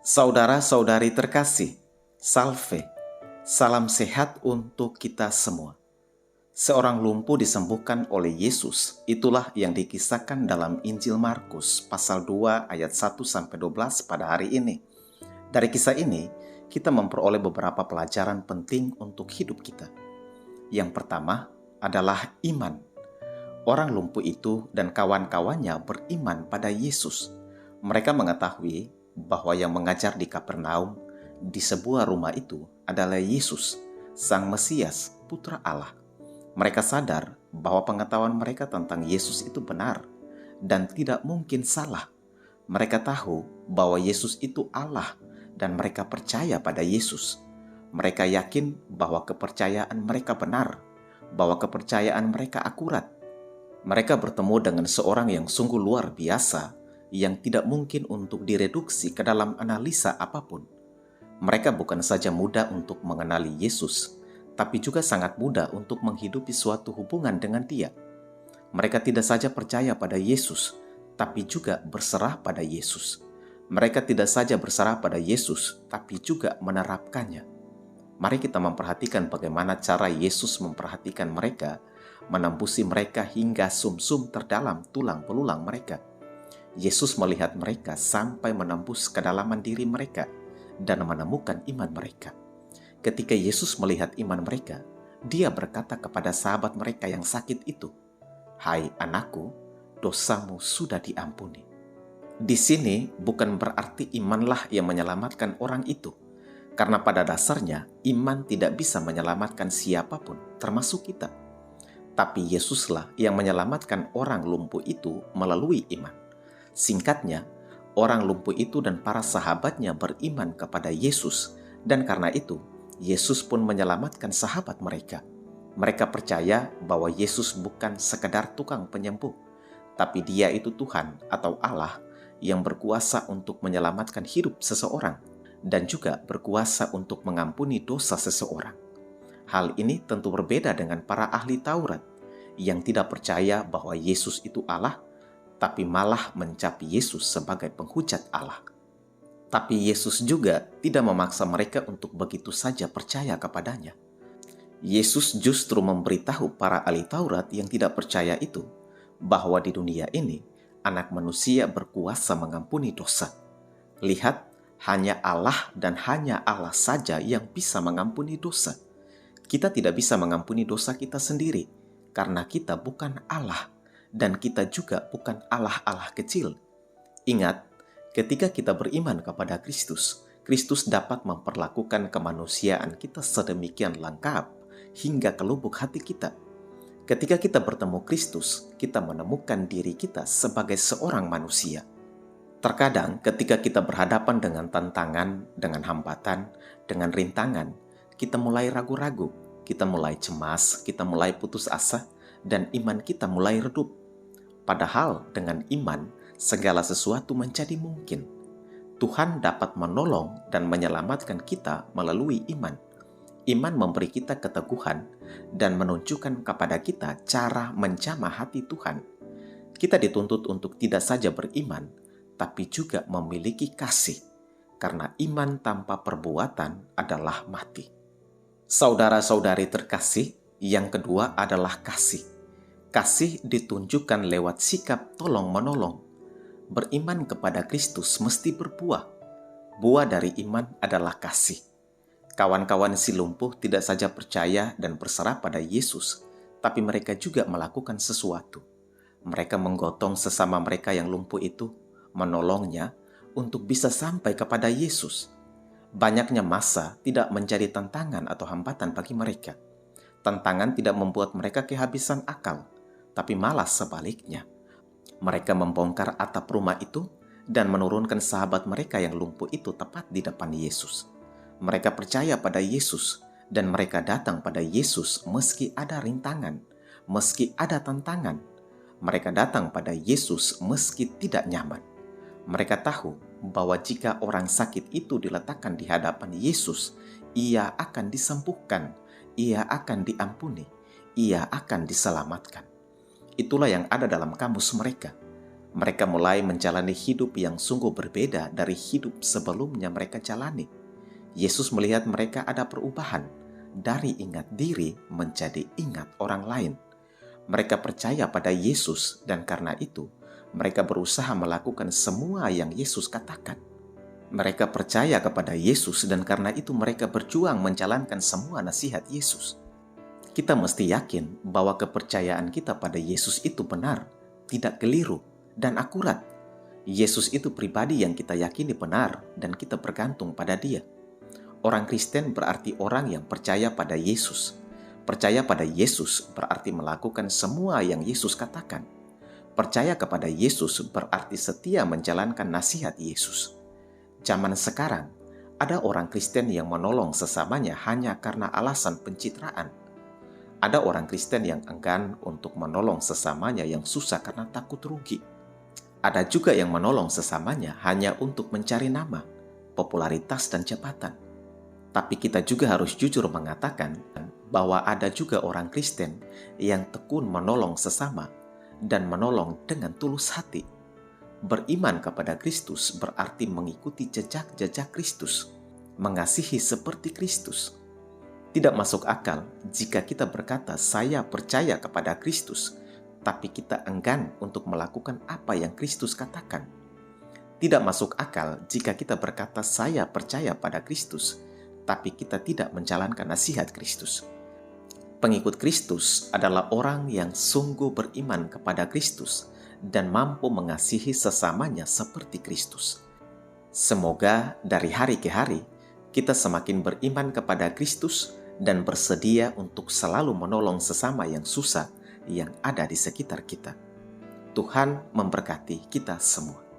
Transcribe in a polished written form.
Saudara-saudari terkasih, salve, salam sehat untuk kita semua. Seorang lumpuh disembuhkan oleh Yesus, itulah yang dikisahkan dalam Injil Markus pasal 2 ayat 1-12 pada hari ini. Dari kisah ini, kita memperoleh beberapa pelajaran penting untuk hidup kita. Yang pertama adalah iman. Orang lumpuh itu dan kawan-kawannya beriman pada Yesus. Mereka mengetahui bahwa yang mengajar di Kapernaum di sebuah rumah itu adalah Yesus, Sang Mesias, Putra Allah. Mereka sadar bahwa pengetahuan mereka tentang Yesus itu benar dan tidak mungkin salah. Mereka tahu bahwa Yesus itu Allah dan mereka percaya pada Yesus. Mereka yakin bahwa kepercayaan mereka benar, bahwa kepercayaan mereka akurat. Mereka bertemu dengan seorang yang sungguh luar biasa, yang tidak mungkin untuk direduksi ke dalam analisa apapun. Mereka bukan saja mudah untuk mengenali Yesus, tapi juga sangat mudah untuk menghidupi suatu hubungan dengan Dia. Mereka tidak saja percaya pada Yesus, tapi juga berserah pada Yesus. Mereka tidak saja berserah pada Yesus, tapi juga menerapkannya. Mari kita memperhatikan bagaimana cara Yesus memperhatikan mereka, menembusi mereka hingga sumsum terdalam tulang belulang mereka. Yesus melihat mereka sampai menembus kedalaman diri mereka dan menemukan iman mereka. Ketika Yesus melihat iman mereka, Dia berkata kepada sahabat mereka yang sakit itu, "Hai anakku, dosamu sudah diampuni." Di sini bukan berarti imanlah yang menyelamatkan orang itu, karena pada dasarnya iman tidak bisa menyelamatkan siapapun, termasuk kita. Tapi Yesuslah yang menyelamatkan orang lumpuh itu melalui iman. Singkatnya, orang lumpuh itu dan para sahabatnya beriman kepada Yesus, dan karena itu, Yesus pun menyelamatkan sahabat mereka. Mereka percaya bahwa Yesus bukan sekedar tukang penyembuh, tapi Dia itu Tuhan atau Allah yang berkuasa untuk menyelamatkan hidup seseorang, dan juga berkuasa untuk mengampuni dosa seseorang. Hal ini tentu berbeda dengan para ahli Taurat, yang tidak percaya bahwa Yesus itu Allah, tapi malah mencapi Yesus sebagai penghujat Allah. Tapi Yesus juga tidak memaksa mereka untuk begitu saja percaya kepadanya. Yesus justru memberitahu para ahli Taurat yang tidak percaya itu, bahwa di dunia ini, Anak Manusia berkuasa mengampuni dosa. Lihat, hanya Allah dan hanya Allah saja yang bisa mengampuni dosa. Kita tidak bisa mengampuni dosa kita sendiri, karena kita bukan Allah. Dan kita juga bukan Allah-Allah kecil. Ingat, ketika kita beriman kepada Kristus, Kristus dapat memperlakukan kemanusiaan kita sedemikian lengkap hingga ke lubuk hati kita. Ketika kita bertemu Kristus, kita menemukan diri kita sebagai seorang manusia. Terkadang ketika kita berhadapan dengan tantangan, dengan hambatan, dengan rintangan, kita mulai ragu-ragu, kita mulai cemas, kita mulai putus asa, dan iman kita mulai redup. Padahal dengan iman, segala sesuatu menjadi mungkin. Tuhan dapat menolong dan menyelamatkan kita melalui iman. Iman memberi kita keteguhan dan menunjukkan kepada kita cara menjamah hati Tuhan. Kita dituntut untuk tidak saja beriman, tapi juga memiliki kasih, karena iman tanpa perbuatan adalah mati. Saudara-saudari terkasih, yang kedua adalah kasih. Kasih ditunjukkan lewat sikap tolong-menolong. Beriman kepada Kristus mesti berbuah. Buah dari iman adalah kasih. Kawan-kawan si lumpuh tidak saja percaya dan berserah pada Yesus, tapi mereka juga melakukan sesuatu. Mereka menggotong sesama mereka yang lumpuh itu, menolongnya untuk bisa sampai kepada Yesus. Banyaknya masa tidak menjadi tantangan atau hambatan bagi mereka. Tantangan tidak membuat mereka kehabisan akal, tapi malah sebaliknya. Mereka membongkar atap rumah itu dan menurunkan sahabat mereka yang lumpuh itu tepat di depan Yesus. Mereka percaya pada Yesus dan mereka datang pada Yesus meski ada rintangan, meski ada tantangan. Mereka datang pada Yesus meski tidak nyaman. Mereka tahu bahwa jika orang sakit itu diletakkan di hadapan Yesus, ia akan disembuhkan, ia akan diampuni, ia akan diselamatkan. Itulah yang ada dalam kamus mereka. Mereka mulai menjalani hidup yang sungguh berbeda dari hidup sebelumnya mereka jalani. Yesus melihat mereka ada perubahan dari ingat diri menjadi ingat orang lain. Mereka percaya pada Yesus dan karena itu mereka berusaha melakukan semua yang Yesus katakan. Mereka percaya kepada Yesus dan karena itu mereka berjuang menjalankan semua nasihat Yesus. Kita mesti yakin bahwa kepercayaan kita pada Yesus itu benar, tidak keliru, dan akurat. Yesus itu pribadi yang kita yakini benar dan kita bergantung pada Dia. Orang Kristen berarti orang yang percaya pada Yesus. Percaya pada Yesus berarti melakukan semua yang Yesus katakan. Percaya kepada Yesus berarti setia menjalankan nasihat Yesus. Zaman sekarang, ada orang Kristen yang menolong sesamanya hanya karena alasan pencitraan. Ada orang Kristen yang enggan untuk menolong sesamanya yang susah karena takut rugi. Ada juga yang menolong sesamanya hanya untuk mencari nama, popularitas, dan jabatan. Tapi kita juga harus jujur mengatakan bahwa ada juga orang Kristen yang tekun menolong sesama dan menolong dengan tulus hati. Beriman kepada Kristus berarti mengikuti jejak-jejak Kristus, mengasihi seperti Kristus. Tidak masuk akal jika kita berkata saya percaya kepada Kristus, tapi kita enggan untuk melakukan apa yang Kristus katakan. Tidak masuk akal jika kita berkata saya percaya pada Kristus, tapi kita tidak menjalankan nasihat Kristus. Pengikut Kristus adalah orang yang sungguh beriman kepada Kristus dan mampu mengasihi sesamanya seperti Kristus. Semoga dari hari ke hari kita semakin beriman kepada Kristus dan bersedia untuk selalu menolong sesama yang susah yang ada di sekitar kita. Tuhan memberkati kita semua.